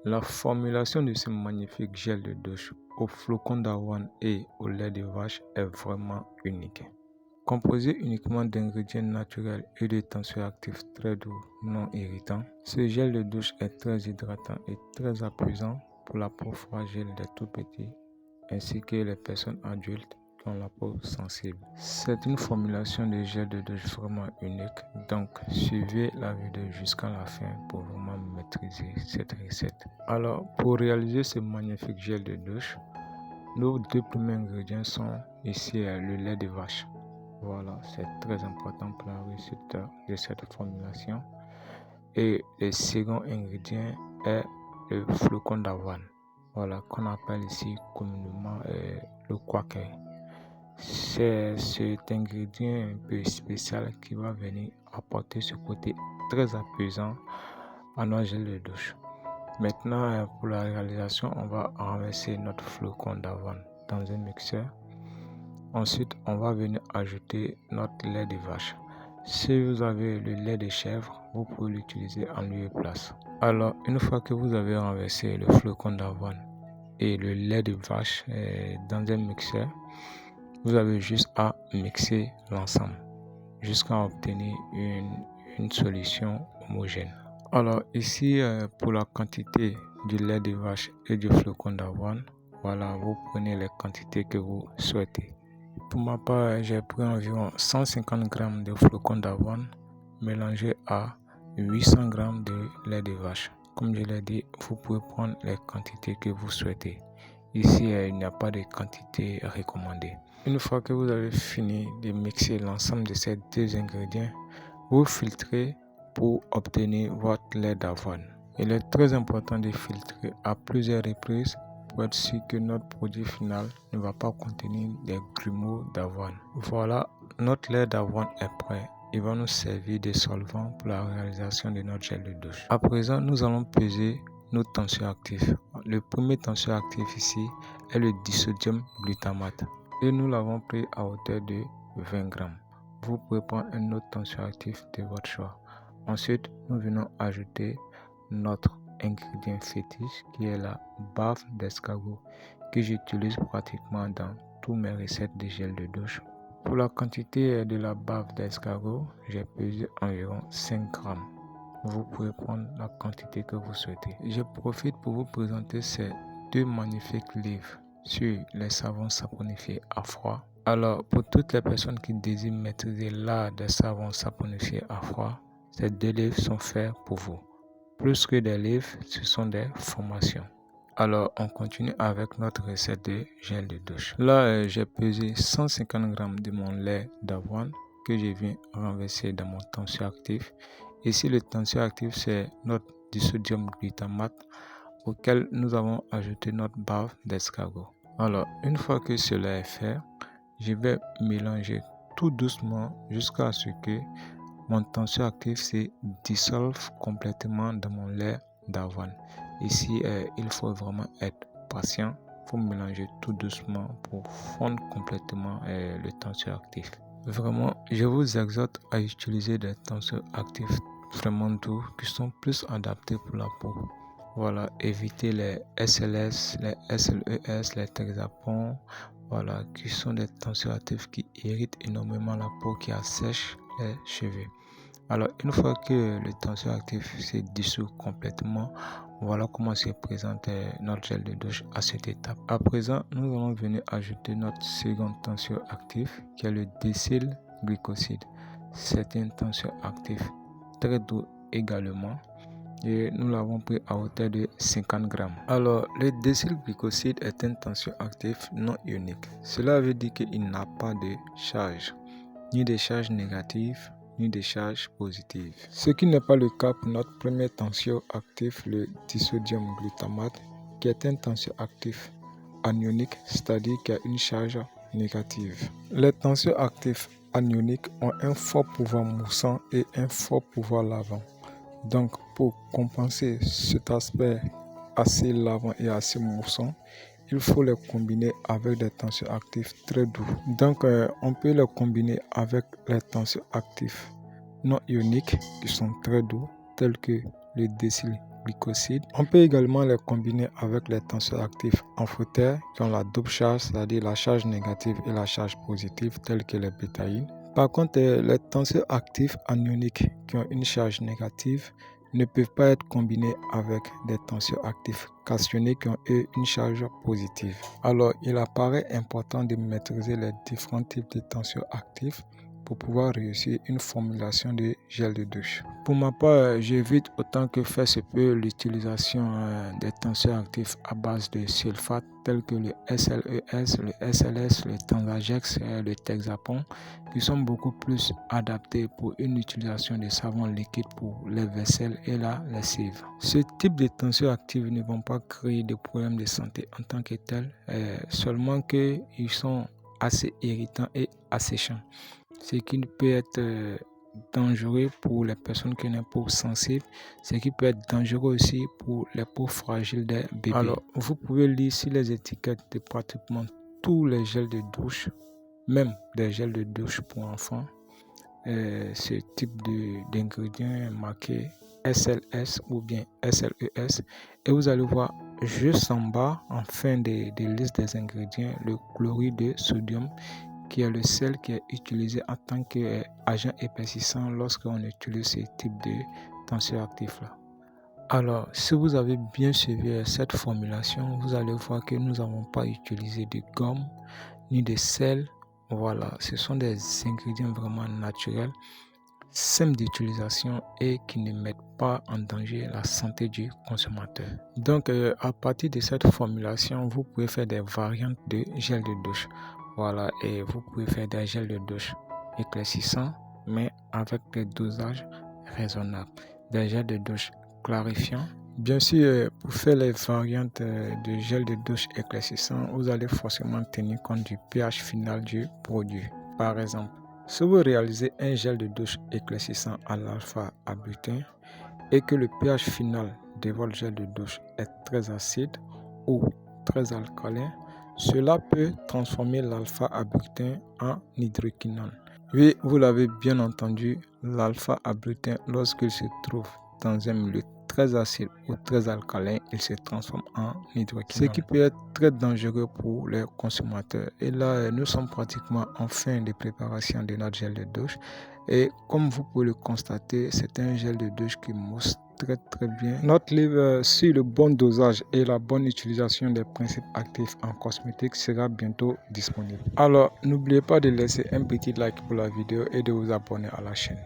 La formulation de ce magnifique gel de douche au flocon d'avoine et au lait de vache est vraiment unique. Composé uniquement d'ingrédients naturels et de tensioactifs très doux, non irritants, ce gel de douche est très hydratant et très apaisant pour la peau fragile des tout petits ainsi que les personnes adultes qui ont la peau sensible. C'est une formulation de gel de douche vraiment unique, donc suivez la vidéo jusqu'à la fin pour vraiment maîtriser cette recette. Alors, pour réaliser ce magnifique gel de douche, nos deux premiers ingrédients sont ici le lait de vache. Voilà, c'est très important pour la réussite de cette formulation. Et le second ingrédient est le flocon d'avoine. Voilà, qu'on appelle ici communément le quaker. C'est cet ingrédient un peu spécial qui va venir apporter ce côté très apaisant à notre gel de douche. Maintenant, pour la réalisation, on va renverser notre flocon d'avoine dans un mixeur. Ensuite, on va venir ajouter notre lait de vache. Si vous avez le lait de chèvre, vous pouvez l'utiliser en lieu et place. Alors, une fois que vous avez renversé le flocon d'avoine et le lait de vache dans un mixeur, vous avez juste à mixer l'ensemble jusqu'à obtenir une solution homogène. Alors ici, pour la quantité du lait de vache et du flocon d'avoine, voilà, vous prenez les quantités que vous souhaitez. Pour ma part, j'ai pris environ 150 g de flocon d'avoine mélangé à 800 g de lait de vache. Comme je l'ai dit, vous pouvez prendre les quantités que vous souhaitez. Ici, il n'y a pas de quantité recommandée. Une fois que vous avez fini de mixer l'ensemble de ces deux ingrédients, vous filtrez pour obtenir votre lait d'avoine. Il est très important de filtrer à plusieurs reprises pour être sûr que notre produit final ne va pas contenir des grumeaux d'avoine. Voilà, notre lait d'avoine est prêt. Il va nous servir de solvant pour la réalisation de notre gel de douche. À présent, nous allons peser nos tensioactifs. Le premier tensioactif ici est le disodium glutamate et nous l'avons pris à hauteur de 20 g. Vous pouvez prendre un autre tensioactif de votre choix. Ensuite, nous venons ajouter notre ingrédient fétiche qui est la bave d'escargot que j'utilise pratiquement dans toutes mes recettes de gel de douche. Pour la quantité de la bave d'escargot, j'ai pesé environ 5 g. Vous pouvez prendre la quantité que vous souhaitez. Je profite pour vous présenter ces deux magnifiques livres sur les savons saponifiés à froid. Alors, pour toutes les personnes qui désirent maîtriser l'art des savons saponifiés à froid, ces deux livres sont faits pour vous. Plus que des livres, ce sont des formations. Alors, on continue avec notre recette de gel de douche. Là, j'ai pesé 150 g de mon lait d'avoine que je viens renverser dans mon tensioactif. Ici, le tensioactif, c'est notre disodium glutamate auquel nous avons ajouté notre bave d'escargot. Alors, une fois que cela est fait, je vais mélanger tout doucement jusqu'à ce que mon tensioactif se dissolve complètement dans mon lait d'avoine. Ici, il faut vraiment être patient. Il faut mélanger tout doucement pour fondre complètement le tensioactif. Vraiment, je vous exhorte à utiliser des tensioactifs vraiment doux qui sont plus adaptés pour la peau. Voilà, évitez les SLS, les SLES, les Texapon, voilà, qui sont des tensioactifs qui irritent énormément la peau, qui assèchent les cheveux. Alors, une fois que le tensioactif se dissout complètement, voilà comment se présente notre gel de douche à cette étape. À présent, nous allons venir ajouter notre second tensioactif qui est le décylglycoside. C'est un tensioactif très doux également et nous l'avons pris à hauteur de 50 g. Alors, le décylglycoside est un tensioactif non ionique. Cela veut dire qu'il n'a pas de charge, ni de charge négative, ni de charge positive. Ce qui n'est pas le cas pour notre premier tensioactif, le disodium glutamate, qui est un tensioactif anionique, c'est-à-dire qui a une charge négative. Les tensioactifs anioniques ont un fort pouvoir moussant et un fort pouvoir lavant. Donc, pour compenser cet aspect assez lavant et assez moussant, il faut les combiner avec des tensioactifs très doux. Donc, on peut les combiner avec les tensioactifs non ioniques qui sont très doux, tels que le glycosides. On peut également les combiner avec les tensioactifs actifs amphotères qui ont la double charge, c'est-à-dire la charge négative et la charge positive, telles que les bétaïnes. Par contre, les tensioactifs actifs anioniques qui ont une charge négative ne peuvent pas être combinés avec des tensioactifs actifs cationiques qui ont eux une charge positive. Alors, il apparaît important de maîtriser les différents types de tensioactifs actifs pour pouvoir réussir une formulation de gel de douche. Pour ma part, j'évite autant que faire se peut l'utilisation des tensioactifs à base de sulfate tels que le SLES, le SLS, le Tensagex et le Texapon, qui sont beaucoup plus adaptés pour une utilisation de savon liquide pour les vaisselles et la lessive. Ce type de tensioactifs ne vont pas créer de problèmes de santé en tant que tels, seulement qu'ils sont assez irritants et asséchants, ce qui peut être dangereux pour les personnes qui ont une peau sensible, ce qui peut être dangereux aussi pour les peaux fragiles des bébés. Alors, vous pouvez lire sur les étiquettes de pratiquement tous les gels de douche, même des gels de douche pour enfants, ce type d'ingrédients marqué SLS ou bien SLES, et vous allez voir juste en bas, en fin de liste des ingrédients, le chlorure de sodium, qui est le sel qui est utilisé en tant qu'agent épaississant lorsqu'on utilise ce type de tensioactifs-là. Alors, si vous avez bien suivi cette formulation, vous allez voir que nous n'avons pas utilisé de gomme ni de sel. Voilà, ce sont des ingrédients vraiment naturels, simples d'utilisation et qui ne mettent pas en danger la santé du consommateur. Donc, à partir de cette formulation, vous pouvez faire des variantes de gel de douche. Voilà, et vous pouvez faire des gels de douche éclaircissants, mais avec des dosages raisonnables. Des gels de douche clarifiants. Bien sûr, pour faire les variantes de gel de douche éclaircissant, vous allez forcément tenir compte du pH final du produit. Par exemple, si vous réalisez un gel de douche éclaircissant à l'alpha-abutène et que le pH final de votre gel de douche est très acide ou très alcalin, cela peut transformer l'alpha-abutène en hydroquinone. Oui, vous l'avez bien entendu, l'alpha-abutène, lorsqu'il se trouve dans un milieu très acide ou très alcalin, il se transforme en hydroquinone, ce qui peut être très dangereux pour les consommateurs. Et là, nous sommes pratiquement en fin de préparation de notre gel de douche. Et comme vous pouvez le constater, c'est un gel de douche qui mousse très bien. Notre livre sur le bon dosage et la bonne utilisation des principes actifs en cosmétique sera bientôt disponible. Alors, n'oubliez pas de laisser un petit like pour la vidéo et de vous abonner à la chaîne.